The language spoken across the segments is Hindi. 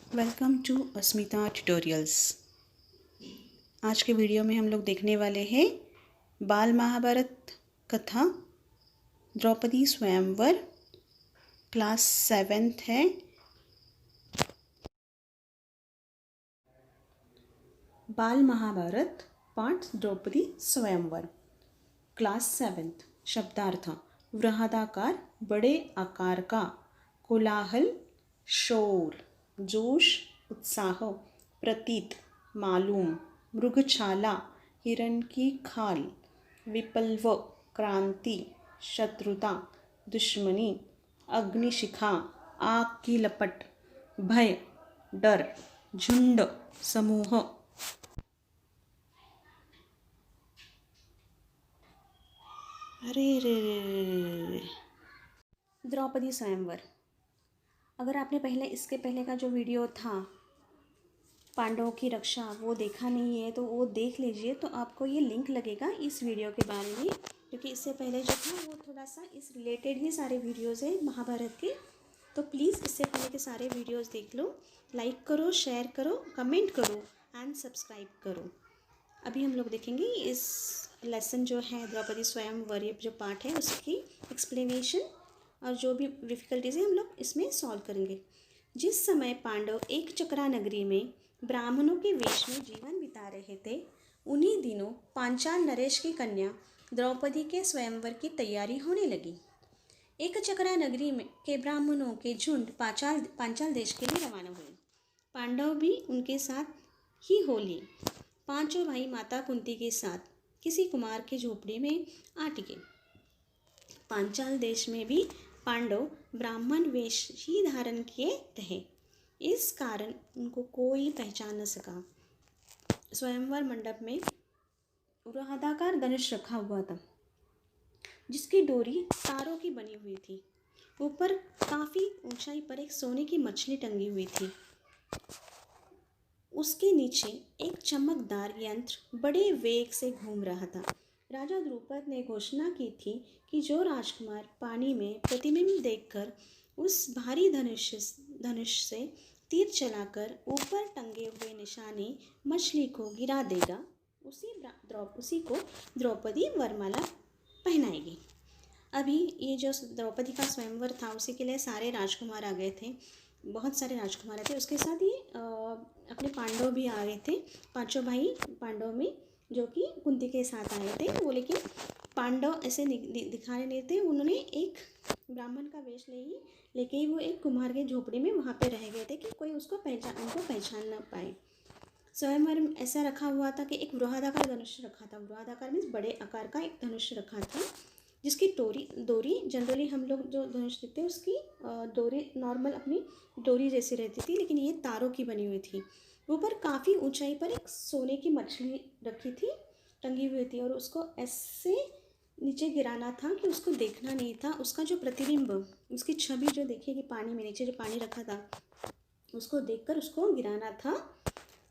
Welcome to Asmita tutorials. आज के वीडियो में हम लोग देखने वाले हैं बाल महाभारत कथा द्रौपदी स्वयंवर। क्लास 7th है। बाल महाभारत पाठ द्रौपदी स्वयंवर क्लास 7th। शब्दार्थ: वृहदाकार बड़े आकार का, कोलाहल शोर, जोश उत्साह, प्रतीत मालूम, मृगछाला हिरण की खाल, विप्लव क्रांति, शत्रुता दुश्मनी, अग्निशिखा आग की लपट, भय डर, झुंड समूह। अरे रे रे, द्रौपदी स्वयंवर। अगर आपने इसके पहले का जो वीडियो था पांडवों की रक्षा वो देखा नहीं है तो वो देख लीजिए, तो आपको ये लिंक लगेगा इस वीडियो के बारे में, क्योंकि इससे पहले जो था वो थोड़ा सा इस रिलेटेड ही सारे वीडियोज़ हैं महाभारत के। तो प्लीज़ इससे पहले के सारे वीडियोज़ देख लो, लाइक करो, शेयर करो, कमेंट करो एंड सब्सक्राइब करो। अभी हम लोग देखेंगे इस लेसन जो है द्रौपदी स्वयंवर जो पार्ट है उसकी एक्सप्लेनेशन और जो भी डिफ़िकल्टीज़ है हम लोग इसमें सॉल्व करेंगे। जिस समय पांडव एक चक्रा नगरी में ब्राह्मणों के वेश में जीवन बिता रहे थे, उन्हीं दिनों पांचाल नरेश की कन्या द्रौपदी के स्वयंवर की तैयारी होने लगी। एक चक्रा नगरी में के ब्राह्मणों के झुंड पांचाल देश के लिए रवाना हुए। पांडव भी उनके साथ ही हो लिए। पांचों भाई माता कुंती के साथ किसी कुमार की झोपड़ी में आ टिके। पांचाल देश में भी पांडव ब्राह्मण वेश ही धारण किए रहे, इस कारण उनको कोई पहचान न सका। स्वयंवर मंडप में वृहदाकार धनुष रखा हुआ था, जिसकी डोरी तारों की बनी हुई थी। ऊपर काफ़ी ऊंचाई पर एक सोने की मछली टंगी हुई थी। उसके नीचे एक चमकदार यंत्र बड़े वेग से घूम रहा था। राजा द्रुपद ने घोषणा की थी कि जो राजकुमार पानी में प्रतिबिंब देखकर उस भारी धनुष से तीर चलाकर ऊपर टंगे हुए निशाने मछली को गिरा देगा, उसी को द्रौपदी वरमाला पहनाएगी। अभी ये जो द्रौपदी का स्वयंवर था उसी के लिए सारे राजकुमार आ गए थे, बहुत सारे राजकुमार थे। उसके साथ ही अपने पांडव भी आ गए थे, पांचों भाई पांडव में, जो कि कुंती के साथ आए थे वो। लेकिन पांडव ऐसे दिखाने नहीं थे, उन्होंने एक ब्राह्मण का वेश लेके ही वो एक कुम्हार के झोपड़ी में वहाँ पे रह गए थे कि कोई उनको पहचान ना पाए। स्वयंवर ऐसा रखा हुआ था कि एक वृहदाकार धनुष रखा था। वृहदाकार मीन्स बड़े आकार का एक धनुष रखा था, जिसकी डोरी जनरली हम लोग जो धनुष देखते हैं उसकी डोरी नॉर्मल अपनी डोरी जैसी रहती थी, लेकिन ये तारों की बनी हुई थी। ऊपर काफ़ी ऊंचाई पर एक सोने की मछली रखी थी, टंगी हुई थी, और उसको ऐसे नीचे गिराना था कि उसको देखना नहीं था। उसका जो प्रतिबिंब, उसकी छवि जो देखिएगी पानी में, नीचे जो पानी रखा था उसको देखकर उसको गिराना था,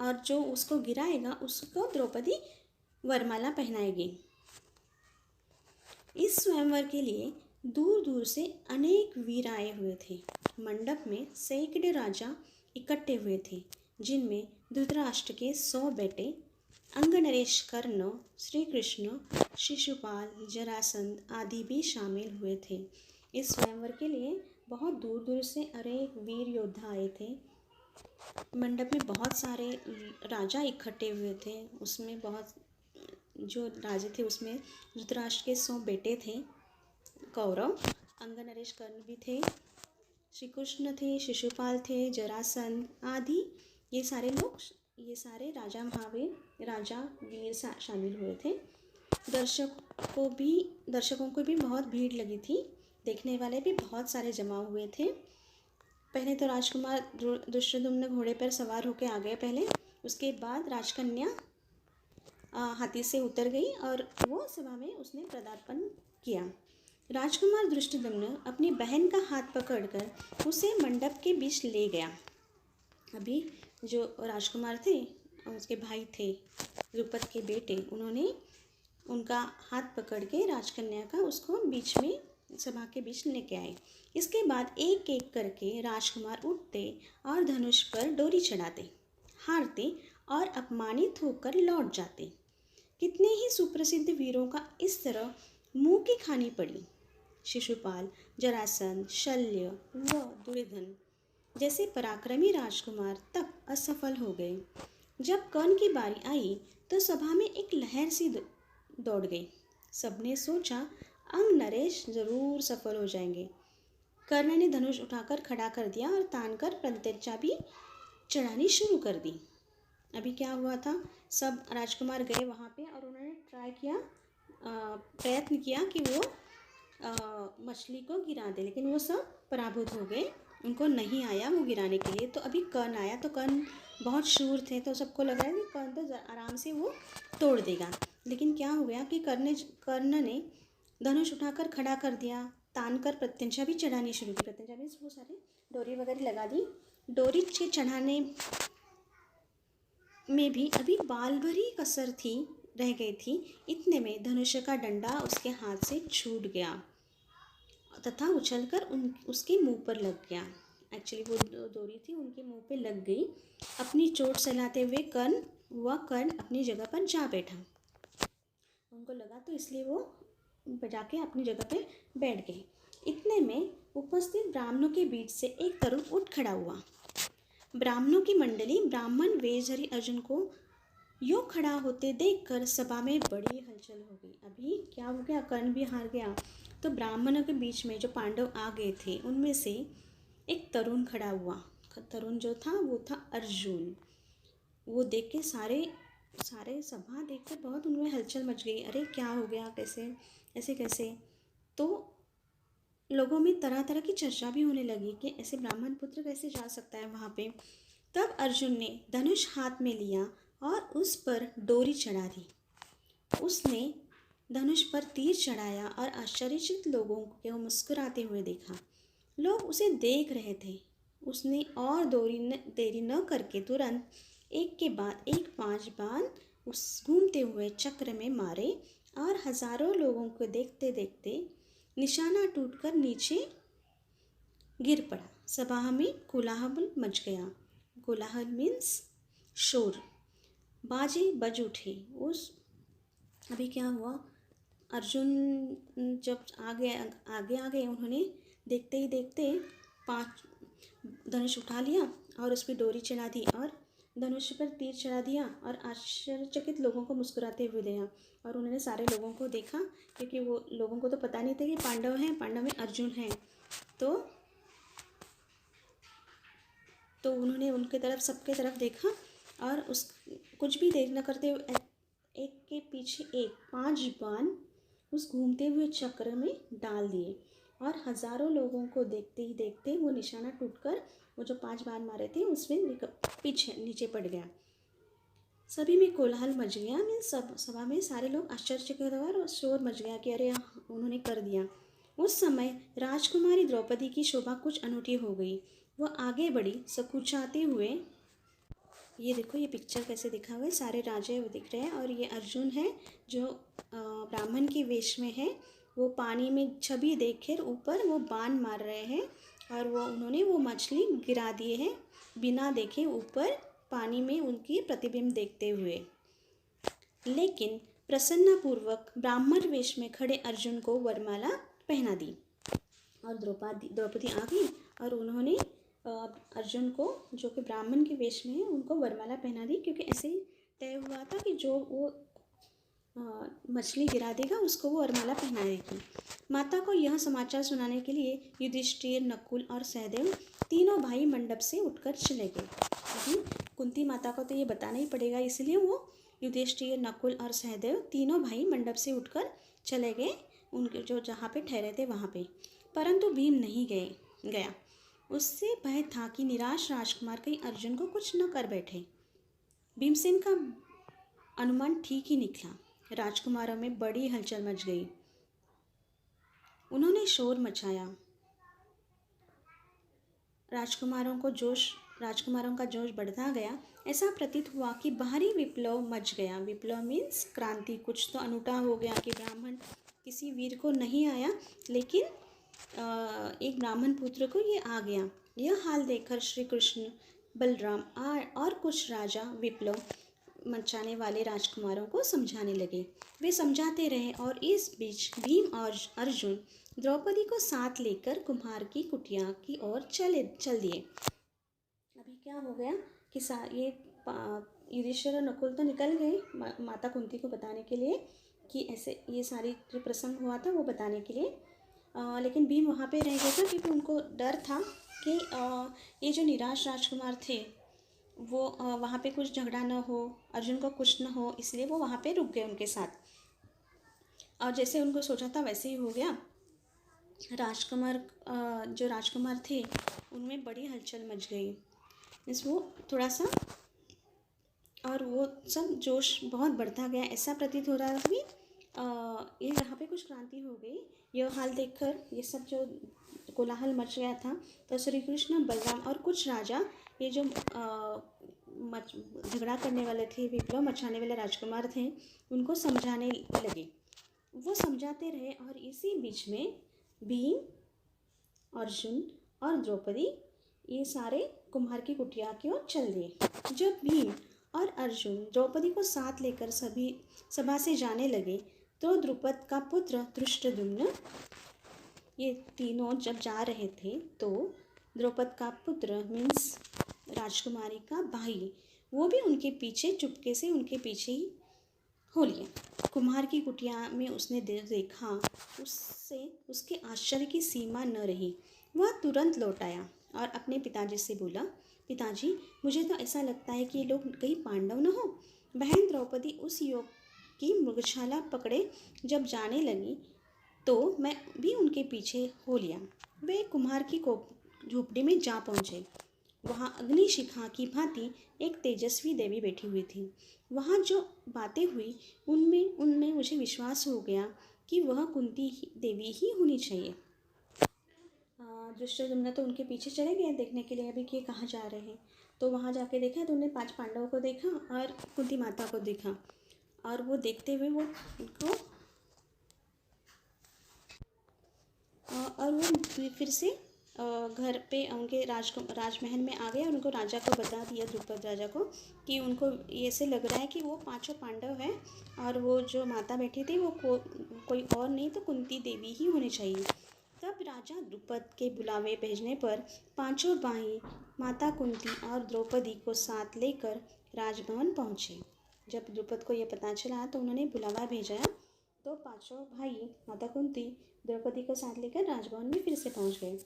और जो उसको गिराएगा उसको द्रौपदी वरमाला पहनाएगी। इस स्वयंवर के लिए दूर दूर से अनेक वीर आए हुए थे। मंडप में सैकड़ों राजा इकट्ठे हुए थे, जिनमें धृतराष्ट्र के 100 बेटे, अंगनरेश, कर्ण, श्री कृष्ण, शिशुपाल, जरासंध आदि भी शामिल हुए थे। इस स्वयंवर के लिए बहुत दूर दूर से अनेक वीर योद्धा आए थे। मंडप में बहुत सारे राजा इकट्ठे हुए थे। उसमें बहुत जो राजे थे उसमें धृतराष्ट्र के 100 बेटे थे कौरव, अंगनरेश, कर्ण भी थे, श्री कृष्ण थे, शिशुपाल थे, जरासंध आदि, ये सारे राजा महावीर, राजा वीर शामिल हुए थे। दर्शकों को भी बहुत भीड़ लगी थी, देखने वाले भी बहुत सारे जमा हुए थे। पहले तो राजकुमार दुष्टदुम्न घोड़े पर सवार होकर आ गए पहले, उसके बाद राजकन्या हाथी से उतर गई और वो सभा में उसने पदार्पण किया। राजकुमार धृष्टद्युम्न अपनी बहन का हाथ पकड़कर उसे मंडप के बीच ले गया। अभी जो राजकुमार थे, उसके भाई थे द्रुपद के बेटे, उन्होंने उनका हाथ पकड़ के राजकन्या का उसको बीच में सभा के बीच लेके आए। इसके बाद एक एक करके राजकुमार उठते और धनुष पर डोरी चढ़ाते, हारते और अपमानित होकर लौट जाते। कितने ही सुप्रसिद्ध वीरों का इस तरह मुंह की खानी पड़ी। शिशुपाल, जरासंध, शल्य व दुर्योधन जैसे पराक्रमी राजकुमार तक असफल हो गए। जब कर्ण की बारी आई तो सभा में एक लहर सी दौड़ गई। सबने सोचा अंग नरेश जरूर सफल हो जाएंगे। कर्ण ने धनुष उठाकर खड़ा कर दिया और तान कर प्रत्यंचा भी चढ़ानी शुरू कर दी। अभी क्या हुआ था, सब राजकुमार गए वहाँ पे और उन्होंने ट्राई किया, प्रयत्न किया कि वो मछली को गिरा दे, लेकिन वो सब पराभूत हो गए, उनको नहीं आया वो गिराने के लिए। तो अभी कर्ण आया, तो कर्ण बहुत शूर थे, तो सबको लग रहा है कि कर्ण तो आराम से वो तोड़ देगा। लेकिन क्या हो गया कि कर्ण ने धनुष उठाकर खड़ा कर दिया, तान कर प्रत्यंचा भी चढ़ानी शुरू की। प्रत्यंचा में वो सारे डोरी वगैरह लगा दी। डोरी के चढ़ाने में भी अभी बाल भरी कसर थी, रह गई थी। इतने में धनुष का डंडा उसके हाथ से छूट गया तथा उछलकर उसके मुंह पर लग गया। एक्चुअली वो डोरी थी उनके मुंह पे लग गई। अपनी चोट सहलाते हुए कर्ण अपनी जगह पर जा बैठा। उनको लगा तो इसलिए वो जाके अपनी जगह पे बैठ गए। इतने में उपस्थित ब्राह्मणों के बीच से एक तरुण उठ खड़ा हुआ। ब्राह्मणों की मंडली ब्राह्मण वेशधारी अर्जुन को यूं खड़ा होते देखकर सभा में बड़ी हलचल हो गई। अभी क्या हो गया, कर्ण भी हार गया। तो ब्राह्मणों के बीच में जो पांडव आ गए थे उनमें से एक तरुण खड़ा हुआ। तरुण जो था वो था अर्जुन। वो देख के सारे सभा देख कर बहुत उनमें हलचल मच गई। अरे क्या हो गया, कैसे ऐसे कैसे। तो लोगों में तरह तरह की चर्चा भी होने लगी कि ऐसे ब्राह्मण पुत्र कैसे जा सकता है वहाँ पे। तब अर्जुन ने धनुष हाथ में लिया और उस पर डोरी चढ़ा दी। उसने धनुष पर तीर चढ़ाया और आश्चर्यचकित लोगों को मुस्कुराते हुए देखा। लोग उसे देख रहे थे। उसने और देरी न करके तुरंत एक के बाद एक 5 बाण उस घूमते हुए चक्र में मारे और हजारों लोगों को देखते देखते निशाना टूटकर नीचे गिर पड़ा। सभा में कोलाहल मच गया। कोलाहल मीन्स शोर, बाजे बज उठे। अभी क्या हुआ, अर्जुन जब आगे आ गए, उन्होंने देखते ही देखते 5 धनुष उठा लिया और उस पर डोरी चढ़ा दी और धनुष पर तीर चढ़ा दिया और आश्चर्यचकित लोगों को मुस्कुराते हुए देखा। और उन्होंने सारे लोगों को देखा, क्योंकि वो लोगों को तो पता नहीं था कि पांडव हैं, पांडव में अर्जुन हैं। तो उन्होंने उनके तरफ, सबके तरफ देखा और कुछ भी देर न करते हुए एक के पीछे एक 5 बाण उस घूमते हुए चक्र में डाल दिए और हजारों लोगों को देखते ही देखते वो निशाना टूटकर वो जो 5 बाण मारे थे उसमें पीछे नीचे पड़ गया। सभी में कोलाहल मच गया। सभा में सारे लोग आश्चर्यचकित हुए और शोर मच गया कि अरे उन्होंने कर दिया। उस समय राजकुमारी द्रौपदी की शोभा कुछ अनूठी हो गई। वह आगे बढ़ी, सकुचाते हुए। ये देखो, ये पिक्चर कैसे दिखा हुआ है, सारे राजे वो दिख रहे हैं और ये अर्जुन है जो ब्राह्मण के वेश में है। वो पानी में छवि देकर ऊपर वो बाण मार रहे हैं और उन्होंने वो मछली गिरा दिए हैं बिना देखे ऊपर पानी में उनकी प्रतिबिंब देखते हुए। लेकिन प्रसन्नपूर्वक ब्राह्मण वेश में खड़े अर्जुन को वरमाला पहना दी और द्रौपदी आ गई और उन्होंने अर्जुन को, जो कि ब्राह्मण के वेश में है, उनको वरमाला पहना दी, क्योंकि ऐसे ही तय हुआ था कि जो वो मछली गिरा देगा उसको वो वरमाला पहना देगी। माता को यह समाचार सुनाने के लिए युधिष्ठिर, नकुल और सहदेव तीनों भाई मंडप से उठकर चले गए। अभी कुंती माता को तो ये बताना ही पड़ेगा, इसलिए वो युधिष्ठिर, नकुल और सहदेव तीनों भाई मंडप से उठकर चले गए उनके जो जहाँ पे ठहरे थे वहाँ पे। परंतु भीम नहीं गया। उससे भय था कि निराश राजकुमार कहीं अर्जुन को कुछ न कर बैठे। भीमसेन का अनुमान ठीक ही निकला। राजकुमारों में बड़ी हलचल मच गई। उन्होंने शोर मचाया। राजकुमारों का जोश बढ़ता गया। ऐसा प्रतीत हुआ कि बाहरी विप्लव मच गया। विप्लव मीन्स क्रांति। कुछ तो अनूठा हो गया कि ब्राह्मण किसी वीर को नहीं आया, लेकिन एक ब्राह्मण पुत्र को ये आ गया। यह हाल देखकर श्री कृष्ण, बलराम और कुछ राजा विप्लव मचाने वाले राजकुमारों को समझाने लगे। वे समझाते रहे और इस बीच भीम और अर्जुन द्रौपदी को साथ लेकर कुम्हार की कुटिया की ओर चल दिए। अभी क्या हो गया कि युधिष्ठिर और नकुल तो निकल गए माता कुंती को बताने के लिए कि ऐसे ये सारी जो प्रसंग हुआ था वो बताने के लिए, लेकिन भीम वहाँ पे रह गया था क्योंकि उनको डर था कि ये जो निराश राजकुमार थे वो वहाँ पे कुछ झगड़ा ना हो, अर्जुन को कुछ ना हो, इसलिए वो वहाँ पे रुक गए उनके साथ। और जैसे उनको सोचा था वैसे ही हो गया। जो राजकुमार थे उनमें बड़ी हलचल मच गई। वो थोड़ा सा, और वो सब जोश बहुत बढ़ता गया। ऐसा प्रतीत हो रहा था कि ये यहाँ पे कुछ क्रांति हो गई। यह हाल देखकर ये सब जो कोलाहल मच गया था, तो श्री कृष्ण, बलराम और कुछ राजा, ये जो झगड़ा करने वाले थे, विप्लव मचाने वाले राजकुमार थे, उनको समझाने लगे। वो समझाते रहे और इसी बीच में भीम, अर्जुन और द्रौपदी ये सारे कुम्हार की कुटिया की ओर चल दिए। जब भीम और अर्जुन द्रौपदी को साथ लेकर सभा से जाने लगे तो द्रुपद का पुत्र धृष्टद्युम्न, ये तीनों जब जा रहे थे तो द्रौपद का पुत्र मीन्स राजकुमारी का भाई, वो भी उनके पीछे चुपके से उनके पीछे ही हो लिया। कुम्हार की कुटिया में उसने देखा, उससे उसके आश्चर्य की सीमा न रही। वह तुरंत लौट आया और अपने पिताजी से बोला, पिताजी, मुझे तो ऐसा लगता है कि ये लोग कहीं पांडव न हो। बहन द्रौपदी उस युवक की मृगशाला पकड़े जब जाने लगी तो मैं भी उनके पीछे हो लिया। वे कुम्हार की झोपड़ी में जा पहुँचे। वहाँ अग्निशिखा की भांति एक तेजस्वी देवी बैठी हुई थी। वहाँ जो बातें हुई उनमें मुझे विश्वास हो गया कि वह कुंती देवी ही होनी चाहिए। दुष्टद्युम्न तो उनके पीछे चले गए देखने के लिए अभी कि कहाँ जा रहे हैं। तो वहाँ जाके देखा तो उन्हें 5 पांडवों को देखा और कुंती माता को देखा, और वो देखते हुए वो उनको और वो फिर से घर पे उनके राजमहल में आ गए और उनको राजा को बता दिया, द्रुपद राजा को, कि उनको ऐसे लग रहा है कि वो 5 पांडव हैं और वो जो माता बैठी थी वो कोई और नहीं तो कुंती देवी ही होनी चाहिए। तब राजा द्रुपद के बुलावे भेजने पर 5 भाई माता कुंती और द्रौपदी को साथ लेकर राजभवन पहुँचे। जब द्रुपद को यह पता चला तो उन्होंने बुलावा भेजा, तो 5 भाई माता कुंती द्रौपदी को साथ लेकर राजभवन में फिर से पहुंच गए।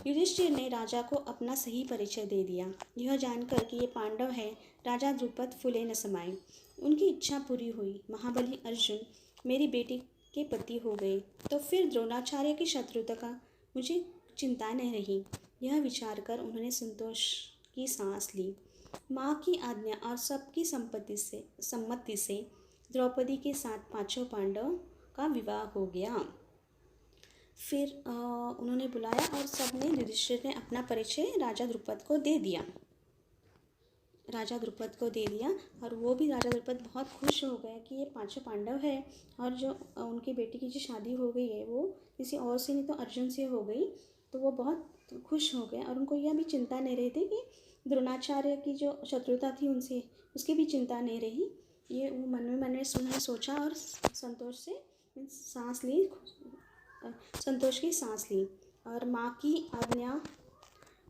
युधिष्ठिर ने राजा को अपना सही परिचय दे दिया। यह जानकर कि ये पांडव है, राजा द्रुपद फूले न समाये। उनकी इच्छा पूरी हुई। महाबली अर्जुन मेरी बेटी के पति हो गए तो फिर द्रोणाचार्य की शत्रुता का मुझे चिंता नहीं रही। यह विचार कर उन्होंने संतोष की सांस ली। माँ की आज्ञा और सबकी सम्मति से द्रौपदी के साथ 5 पांडव का विवाह हो गया। फिर उन्होंने बुलाया और सबने, युधिष्ठिर ने अपना परिचय राजा द्रुपद को दे दिया। और वो भी राजा द्रुपद बहुत खुश हो गए कि ये 5 पांडव है और जो उनकी बेटी की जो शादी हो गई है वो किसी और से नहीं तो अर्जुन से हो गई। तो वो बहुत खुश हो गए और उनको यह भी चिंता नहीं रही थी कि द्रोणाचार्य की जो शत्रुता थी उनसे, उसकी भी चिंता नहीं रही। ये वो मन में सोचा और संतोष की सांस ली और माँ की आज्ञा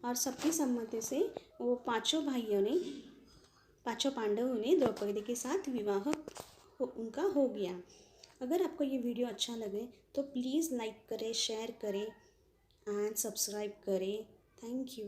और सबकी सम्मति से वो 5 पांडवों ने द्रौपदी के साथ विवाह उनका हो गया। अगर आपको ये वीडियो अच्छा लगे तो प्लीज़ लाइक करें, शेयर करें एंड सब्सक्राइब करें। Thank you.